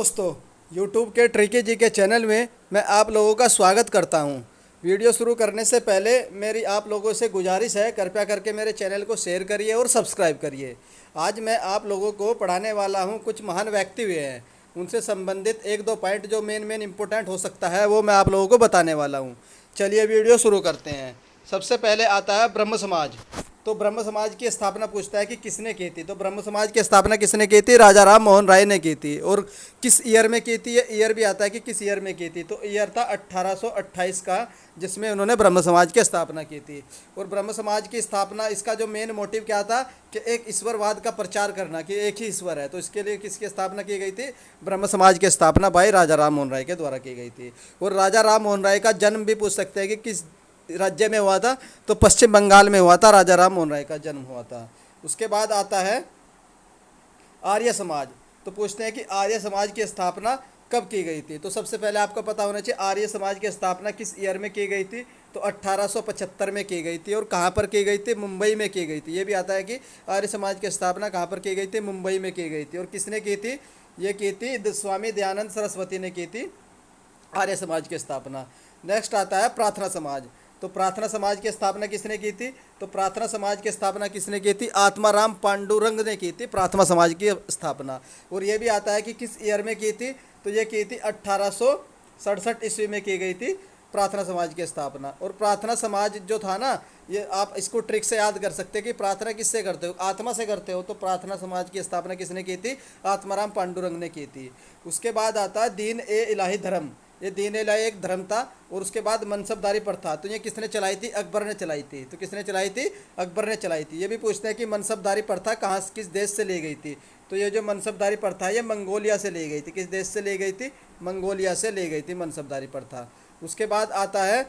दोस्तों, YouTube के tricky जी के चैनल में मैं आप लोगों का स्वागत करता हूं। वीडियो शुरू करने से पहले मेरी आप लोगों से गुजारिश है, कृपया करके मेरे चैनल को शेयर करिए और सब्सक्राइब करिए। आज मैं आप लोगों को पढ़ाने वाला हूं, कुछ महान व्यक्ति हुए हैं उनसे संबंधित एक दो पॉइंट जो मेन इंपॉर्टेंट हो सकता है वो मैं आप लोगों को बताने वाला हूं। चलिए वीडियो शुरू करते हैं। सबसे पहले आता है ब्रह्म समाज। तो ब्रह्म समाज की स्थापना पूछता है कि किसने की थी। तो ब्रह्म समाज की स्थापना किसने की थी? राजा राम मोहन राय ने की थी। और किस ईयर में की थी? ये ईयर भी आता है कि किस ईयर में की थी। तो ईयर था 1828 का, जिसमें उन्होंने ब्रह्म समाज की स्थापना की थी। और ब्रह्म समाज की स्थापना, इसका जो मेन मोटिव क्या था कि एक ईश्वरवाद का प्रचार करना, कि एक ही ईश्वर है। तो इसके लिए किसकी स्थापना की गई थी? ब्रह्म समाज की स्थापना भाई राजा राम मोहन राय के द्वारा की गई थी। और राजा राम मोहन राय का जन्म भी पूछ सकते हैं कि किस राज्य में हुआ था। तो पश्चिम बंगाल में हुआ था, राजा राम मोहन राय का जन्म हुआ था। उसके बाद आता है आर्य समाज। तो पूछते हैं कि आर्य समाज की स्थापना कब की गई थी। तो सबसे पहले आपको पता होना चाहिए आर्य समाज की स्थापना किस ईयर में की गई थी। तो 1875 में की गई थी। और कहाँ पर की गई थी? मुंबई में की गई थी। ये भी आता है कि आर्य समाज की स्थापना कहाँ पर की गई थी? मुंबई में की गई थी। और किसने की थी? ये की थी स्वामी दयानंद सरस्वती ने की थी आर्य समाज की स्थापना। नेक्स्ट आता है प्रार्थना समाज। तो प्रार्थना समाज की स्थापना किसने की थी? तो प्रार्थना समाज की स्थापना किसने की थी? आत्माराम पांडुरंग ने की थी प्रार्थना समाज की स्थापना। और ये भी आता है कि किस ईयर में की थी। तो ये की थी 1867 ईस्वी में की गई थी प्रार्थना समाज की स्थापना। और प्रार्थना समाज जो था ना, ये आप इसको ट्रिक से याद कर सकते हैं कि प्रार्थना किससे करते हो? आत्मा से करते हो। तो प्रार्थना समाज की स्थापना किसने की थी? आत्माराम पांडुरंग ने की थी। उसके बाद आता है दीन ए इलाही धर्म। ये दीन ए इलाही एक धर्म था। और उसके बाद मनसबदारी प्रथा, तो ये किसने चलाई थी? अकबर ने चलाई थी। तो किसने चलाई थी? अकबर ने चलाई थी। ये भी पूछते हैं कि मनसबदारी प्रथा कहाँ किस देश से ली गई थी। तो ये जो मनसबदारी प्रथा है ये मंगोलिया से ली गई थी। किस देश से ली गई थी? मंगोलिया से ली गई थी मनसबदारी प्रथा। उसके बाद आता है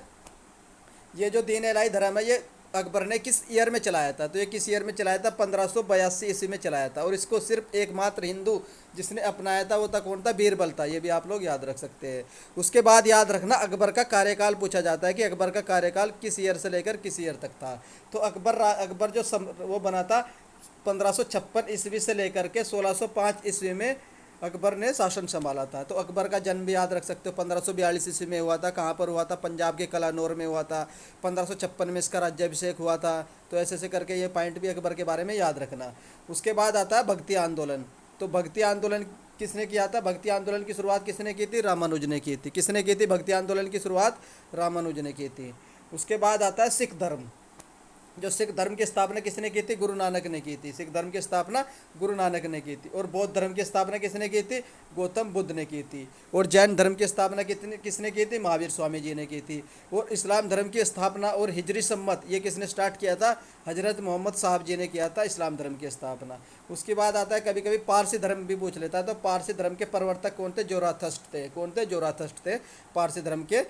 ये जो दीन इलाही धर्म है, ये अकबर ने किस ईयर में चलाया था। तो ये किस ईयर में चलाया था? 1582 ईस्वी में चलाया था। और इसको सिर्फ एकमात्र हिंदू जिसने अपनाया था वो था कौन था? बीरबल था। ये भी आप लोग याद रख सकते हैं। उसके बाद याद रखना अकबर का कार्यकाल पूछा जाता है कि अकबर का कार्यकाल किस ईयर से लेकर किस ईयर तक था। तो अकबर जो वो बना था 1556 ईस्वी से लेकर के 1605 ईस्वी में अकबर ने शासन संभाला था। तो अकबर का जन्म भी याद रख सकते हो, 1542 ईस्वी में हुआ था। कहाँ पर हुआ था? पंजाब के कलानौर में हुआ था। 1556 में इसका राज्याभिषेक हुआ था। तो ऐसे ऐसे करके ये पॉइंट भी अकबर के बारे में याद रखना। उसके बाद आता है भक्ति आंदोलन। तो भक्ति आंदोलन किसने किया था? भक्ति आंदोलन की शुरुआत किसने की थी? रामानुज ने की थी। किसने की थी भक्ति आंदोलन की शुरुआत? रामानुज ने की थी। उसके बाद आता है सिख धर्म। जो सिख धर्म की स्थापना किसने की थी? गुरु नानक ने की थी। सिख धर्म की स्थापना गुरु नानक ने की थी। और बौद्ध धर्म की स्थापना किसने की थी? गौतम बुद्ध ने की थी। और जैन धर्म की स्थापना किसने की थी? महावीर स्वामी जी ने की थी। और इस्लाम धर्म की स्थापना और हिजरी सम्मत ये किसने स्टार्ट किया था? हजरत मोहम्मद साहब जी ने किया था इस्लाम धर्म की स्थापना। उसके बाद आता है कभी कभी पारसी धर्म भी पूछ लेता है। तो पारसी धर्म के प्रवर्तक कौन थे? जोराथस्ट थे। कौन थे? जोराथस्ट थे पारसी धर्म के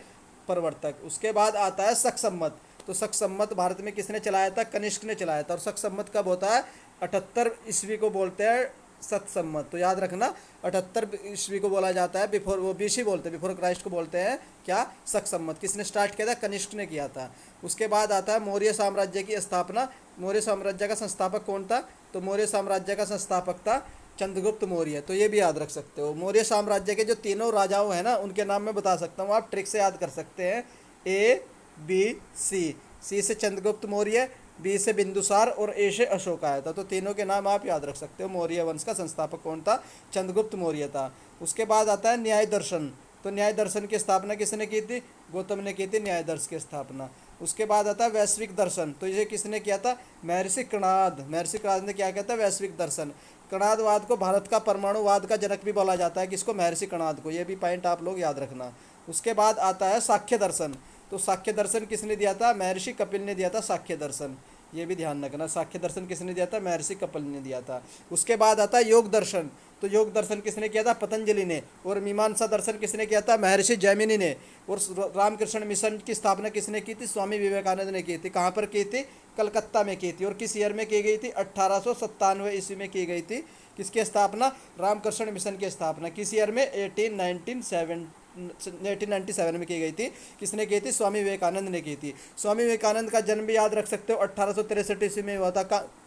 प्रवर्तक। उसके बाद आता है शक सम्मत। तो शक सम्मत भारत में किसने चलाया था? कनिष्क ने चलाया था। और शक सम्मत कब होता है? 78 ईस्वी को बोलते हैं शक सम्मत। तो याद रखना 78 ईस्वी को बोला जाता है, बिफोर वो बीसी बोलते हैं, बिफोर क्राइस्ट को बोलते हैं क्या? शक सम्मत। किसने स्टार्ट किया था? कनिष्क ने किया था। उसके बाद आता है मौर्य साम्राज्य की स्थापना। मौर्य साम्राज्य का संस्थापक कौन था? तो मौर्य साम्राज्य का संस्थापक था चंद्रगुप्त मौर्य। तो ये भी याद रख सकते हो। मौर्य साम्राज्य के जो तीनों राजाओं हैं ना, उनके नाम मैं बता सकता हूँ, आप ट्रिक से याद कर सकते हैं। A B C. सी से चंद्रगुप्त मौर्य, बी से बिंदुसार और ए से अशोक आया था। तो तीनों के नाम आप याद रख सकते हो। मौर्य वंश का संस्थापक कौन था? चंद्रगुप्त मौर्य था। उसके बाद आता है न्याय दर्शन। तो न्याय दर्शन की स्थापना किसने की थी? गौतम ने की थी न्याय दर्शन की स्थापना। उसके बाद आता है वैश्विक दर्शन। तो ये किसने किया था? महर्षि कणाद। महर्षि कणाद ने क्या किया था? वैश्विक दर्शन। कणादवाद को भारत का परमाणुवाद का जनक भी बोला जाता है। किसको? महर्षि कणाद को। ये भी पॉइंट आप लोग याद रखना। उसके बाद आता है साख्य दर्शन। तो साख्य दर्शन किसने दिया था? महर्षि कपिल ने दिया था साख्य दर्शन। ये भी ध्यान रखना, साख्य दर्शन किसने दिया था? महर्षि कपिल ने दिया था। उसके बाद आता है योग दर्शन। तो योग दर्शन किसने किया था? पतंजलि ने। और मीमांसा दर्शन किसने किया था? महर्षि जैमिनी ने। और रामकृष्ण मिशन की स्थापना किसने की थी? स्वामी विवेकानंद ने की थी। कहाँ पर की थी? कलकत्ता में की थी। और किस ईयर में की गई थी? 1897 ईस्वी में की गई थी। किसकी स्थापना? रामकृष्ण मिशन की स्थापना। किस ईयर में? 1897 में की गई थी। किसने की थी? स्वामी विवेकानंद ने की थी। स्वामी विवेकानंद का जन्म भी याद रख सकते हो, 1863 ईस्वी में हुआ था।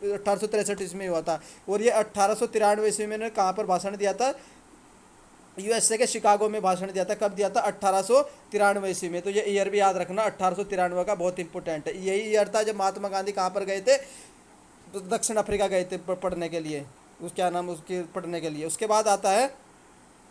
1863 ईस्वी में हुआ था। और ये 1893 ईस्वी में कहाँ पर भाषण दिया था? यूएसए के शिकागो में भाषण दिया था। कब दिया था? 1893 ईस्वी में। तो ये ईयर भी याद रखना, 1893 का बहुत इंपॉर्टेंट है। यही ईयर था जब महात्मा गांधी कहाँ पर गए थे? तो दक्षिण अफ्रीका गए थे पढ़ने के लिए, उस क्या नाम उसके पढ़ने के लिए। उसके बाद आता है,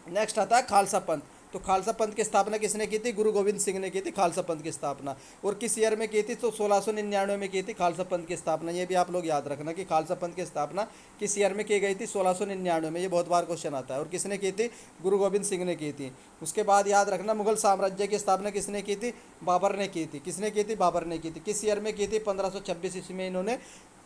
नेक्स्ट आता है खालसा पंथ। तो खालसा पंथ की स्थापना किसने की थी? गुरु गोविंद सिंह ने की थी खालसा पंथ की स्थापना। और किस ईयर में की थी? तो 1699 में की थी खालसा पंथ की स्थापना। ये भी आप लोग याद रखना कि खालसा पंथ की स्थापना किस ईयर में की गई थी? 1699 में। ये बहुत बार क्वेश्चन आता है। और किसने की थी? गुरु गोविंद सिंह ने की थी। उसके बाद याद रखना, मुगल साम्राज्य की स्थापना किसने की थी? बाबर ने की थी। किसने की थी? बाबर ने की थी। किस ईयर में की थी? 1526 ईस्वी में इन्होंने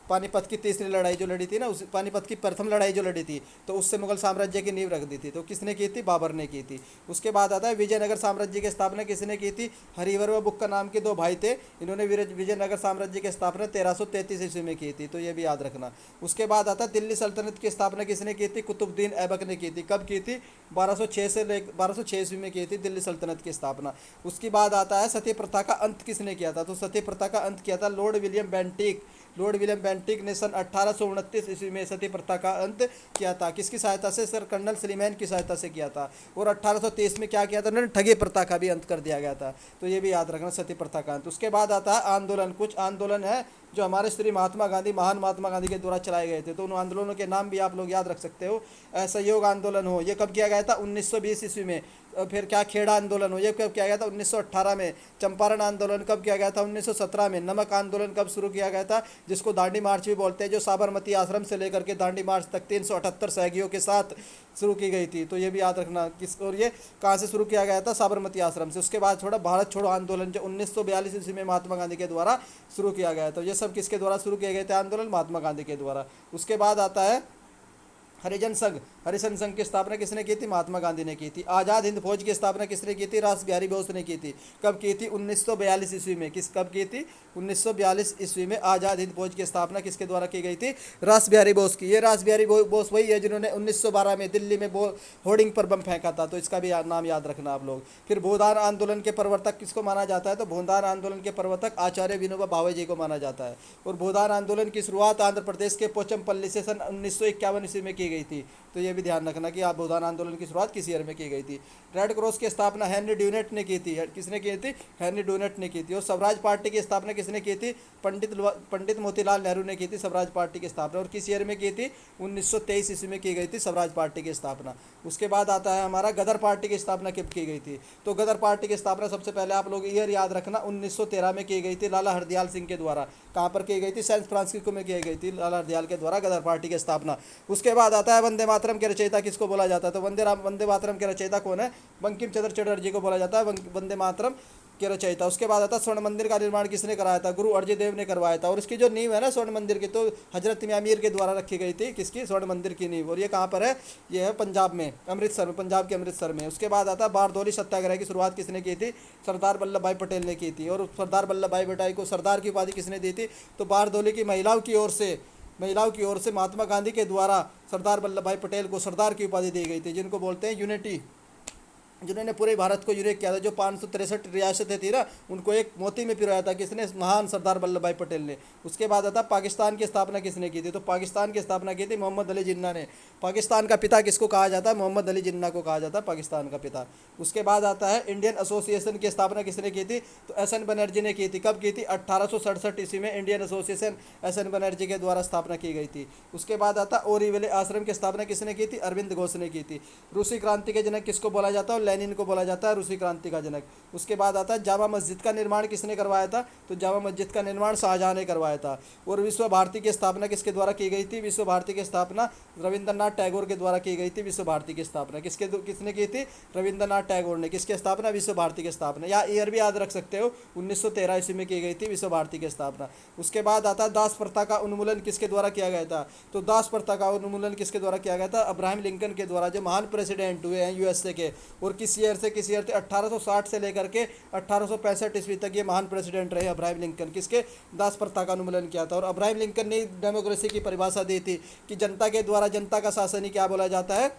पानीपत की तीसरी लड़ाई जो लड़ी थी ना, उस पानीपत की प्रथम लड़ाई जो लड़ी थी, तो उससे मुगल साम्राज्य की नींव रख दी थी। तो किसने की थी? बाबर ने की थी। उसके बाद आता है विजयनगर साम्राज्य की स्थापना किसने की थी? हरिवर व बुक्का नाम के दो भाई थे, इन्होंने विजयनगर साम्राज्य की स्थापना 1333 ईस्वी में की थी। तो ये भी याद रखना। उसके बाद आता है दिल्ली सल्तनत की स्थापना किसने की थी? कुतुबुद्दीन ऐबक ने की थी। कब की थी? 1206 से 1206 ईस्वी में की थी दिल्ली सल्तनत की स्थापना। उसके बाद आता है सती प्रथा का अंत किसने किया था? तो सती प्रथा का अंत किया था Lord William Bentinck. Lord William Bentinck ने सन 1829 ईस्वी में सती प्रथा का अंत किया था। किसकी सहायता से? सर कर्नल सलीमैन की सहायता से किया था। और 1823 में क्या किया था उन्होंने? ठगी प्रथा का भी अंत कर दिया गया था। तो ये भी याद रखना, सती प्रथा का अंत। उसके बाद आता है आंदोलन। कुछ आंदोलन है जो हमारे श्री महात्मा गांधी, महान महात्मा गांधी के द्वारा चलाए गए थे। तो उन आंदोलनों के नाम भी आप लोग याद रख सकते हो। असहयोग आंदोलन हो, ये कब किया गया था? 1920 ईस्वी में। फिर क्या खेड़ा आंदोलन हो, ये कब किया गया था? 1918 में। चंपारण आंदोलन कब किया गया था? 1917 में। नमक आंदोलन कब शुरू किया गया था? जिसको दांडी मार्च भी बोलते हैं, जो साबरमती आश्रम से लेकर के दांडी मार्च तक 378 सहयोगियों के साथ शुरू की गई थी। तो ये भी याद रखना किस, और ये कहाँ से शुरू किया गया था? साबरमती आश्रम से। उसके बाद छोड़ा भारत छोड़ो आंदोलन, जो 1942 ईस्वी में महात्मा गांधी के द्वारा शुरू किया गया। तो ये सब किसके द्वारा शुरू किए गए थे आंदोलन? महात्मा गांधी के द्वारा। उसके बाद आता है हरिजन संघ। हरिजन संघ की स्थापना किसने की थी? महात्मा गांधी ने की थी। आज़ाद हिंद फौज की स्थापना किसने की थी? रास बिहारी बोस ने की थी। कब की थी? 1942 ईस्वी में। किस कब की थी? 1942 ईस्वी में आज़ाद हिंद फौज की स्थापना किसके द्वारा की गई थी? रास बिहारी बोस की। ये रास बिहारी बोस वही है जिन्होंने 1912 में दिल्ली में होर्डिंग पर बम फेंका था। तो इसका भी नाम याद रखना आप लोग। फिर भूदान आंदोलन के प्रवर्तक किसको माना जाता है? तो भूदान आंदोलन के प्रवर्तक आचार्य विनोबा भावे जी को माना जाता है। और भूदान आंदोलन की शुरुआत आंध्र प्रदेश के पोचमपल्ली से सन 1951 ईस्वी में की गई थी। तो ये भी ध्यान रखना कि आप भूदान आंदोलन की शुरुआत किस ईयर में की गई थी। रेड क्रॉस की स्थापना हेनरी ड्यूनेट ने की थी। किसने की थी? हेनरी ड्यूनेट ने की थी। और स्वराज पार्टी की स्थापना किसने की थी? पंडित मोतीलाल नेहरू ने की थी स्वराज पार्टी की स्थापना। और किस ईयर में की थी? 1923 ईस्वी में की गई थी स्वराज पार्टी की स्थापना। उसके बाद आता है हमारा गदर पार्टी की स्थापना कब की गई थी? तो गदर पार्टी की स्थापना सबसे पहले आप लोग ईयर याद रखना, 1913 में की गई थी लाला हरदयाल सिंह के द्वारा। कहाँ पर की गई थी? सैन फ्रांसिस्को में की गई थी लाला हरदयाल के द्वारा गदर पार्टी की स्थापना। उसके बाद आता है वंदे मातरम के रचयिता किसको बोला जाता है? तो वंदे मातरम के रचयिता कौन है? बंकिम चंद्र चटर्जी को बोला जाता है वंदे मातरम के रचयिता। उसके बाद आता स्वर्ण मंदिर का निर्माण किसने कराया था? गुरु अर्जन देव ने करवाया था। और इसकी जो नींव है ना स्वर्ण मंदिर की, तो हजरत मियामीर के द्वारा रखी गई थी। किसकी? स्वर्ण मंदिर की नींव। और ये कहाँ पर है? ये है पंजाब में, अमृतसर में, पंजाब के अमृतसर में। उसके बाद आता बारदोली सत्याग्रह की शुरुआत किसने की थी? सरदार वल्लभ भाई पटेल ने की थी। और सरदार वल्लभ भाई पटेल को सरदार की उपाधि किसने दी थी? तो बारदोली की महिलाओं की ओर से महात्मा गांधी के द्वारा सरदार वल्लभ भाई पटेल को सरदार की उपाधि दी गई थी, जिनको बोलते हैं यूनिटी, जिन्होंने पूरे भारत को यूनिट किया था। जो 563 रियासतें थी ना, उनको एक मोती में पिरोया था। किसने? महान सरदार वल्लभ भाई पटेल ने। उसके बाद आता पाकिस्तान की स्थापना किसने की थी? तो पाकिस्तान की स्थापना की थी मोहम्मद अली जिन्ना ने। पाकिस्तान का पिता किसको कहा जाता है? मोहम्मद अली जिन्ना को कहा जाता है पाकिस्तान का पिता। उसके बाद आता है इंडियन एसोसिएशन की स्थापना किसने की थी? तो एस एन बनर्जी ने की थी। कब की थी? 1867 ईस्वी में Indian association S N Banerjee के द्वारा स्थापना की गई थी। उसके बाद आता ओरीविले आश्रम की स्थापना किसने की थी? अरविंद घोष ने की थी। रूसी क्रांति के जनक किसको बोला जाता है? लेनिन को बोला जाता है रूसी क्रांति का जनक। उसके बाद आता है जामा मस्जिद का निर्माण किसने करवाया था? तो जामा मस्जिद का निर्माण शाहजहां ने करवाया था। और विश्व भारती की स्थापना किसके द्वारा की गई थी? विश्व भारती की स्थापना रविंद्रनाथ टैगोर के द्वारा की गई थी। विश्व भारती की स्थापना किसने की थी? रविंद्रनाथ टैगोर ने। किसकी स्थापना? विश्व भारती की स्थापना। या ईयर भी याद रख सकते हो, 1913 ईस्वी में की गई थी विश्व भारती की स्थापना। उसके बाद आता है दास प्रथा का उन्मूलन किसके द्वारा किया गया था? तो दास प्रथा का उन्मूलन किसके द्वारा किया गया था? अब्राहम लिंकन के द्वारा, जो महान प्रेसिडेंट हुए हैं यूएसए के। और किस ईयर से 1860 से लेकर के 1865 ईस्वी तक ये महान प्रेसिडेंट रहे अब्राहम लिंकन। किसके? दास प्रथा का उन्मूलन किया था। और अब्राहम लिंकन ने डेमोक्रेसी की परिभाषा दी थी कि जनता के द्वारा जनता का शासन ही क्या बोला जाता है?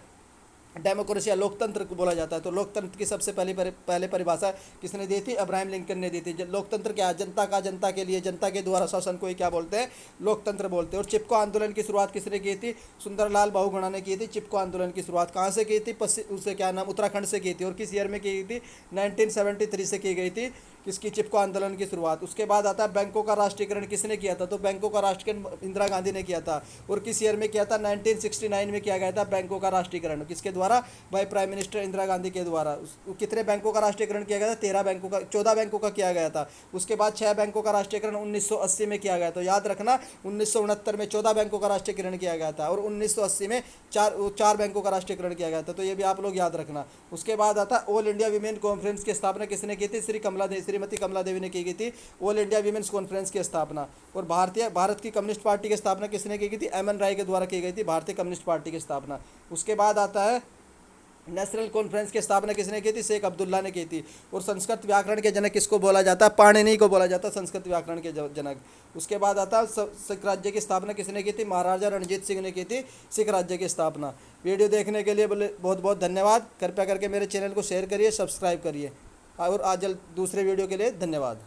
डेमोक्रेसी या लोकतंत्र को बोला जाता है। तो लोकतंत्र की सबसे पहले परिभाषा किसने दी थी? अब्राहम लिंकन ने दी थी। लोकतंत्र क्या है? जनता के लिए, जनता के द्वारा शासन को ही क्या बोलते हैं? लोकतंत्र बोलते हैं। और चिपको आंदोलन की शुरुआत किसने की थी? सुंदरलाल बहुगुणा ने की थी। चिपको आंदोलन की शुरुआत कहाँ से की थी? उसे क्या नाम, उत्तराखंड से की थी। और किस ईयर में की गई थी? 1973 से की गई थी किसकी? चिपको आंदोलन की शुरुआत। उसके बाद आता है बैंकों का राष्ट्रीयकरण किसने किया था? तो बैंकों का राष्ट्रीयकरण इंदिरा गांधी ने किया था। और किस ईयर में किया था? 1969 में किया गया था बैंकों का राष्ट्रीयकरण। किसके द्वारा? भाई प्राइम मिनिस्टर इंदिरा गांधी के द्वारा। कितने बैंकों का राष्ट्रीयकरण किया गया था? 13 बैंकों का, 14 बैंकों का किया गया था। उसके बाद 6 बैंकों का राष्ट्रीयकरण 1980 में किया गया। तो याद रखना, 1969 में 14 बैंकों का राष्ट्रीयकरण किया गया था और 1980 में चार बैंकों का राष्ट्रीयकरण किया गया था। तो ये भी आप लोग याद रखना। उसके बाद आता ऑल इंडिया वीमेन कॉन्फ्रेंस की स्थापना किसने की थी? श्रीमती कमला देवी ने की गई थी ऑल इंडिया वीमेंस कॉन्फ्रेंस की स्थापना। और भारत की कम्युनिस्ट पार्टी की स्थापना किसने की गई थी? एम एन राय के द्वारा की गई थी भारतीय कम्युनिस्ट पार्टी की स्थापना। उसके बाद आता है नेशनल कॉन्फ्रेंस की स्थापना किसने की थी? शेख अब्दुल्ला ने की थी। और संस्कृत व्याकरण के जनक किसको बोला जाता है? पाणिनि को बोला जाता है संस्कृत व्याकरण के जनक। उसके बाद आता है सिख राज्य की स्थापना किसने की थी? महाराजा रणजीत सिंह ने की थी सिख राज्य की स्थापना। वीडियो देखने के लिए बहुत बहुत धन्यवाद। कृपया करके मेरे चैनल को शेयर करिए, सब्सक्राइब करिए और आज दूसरे वीडियो के लिए धन्यवाद।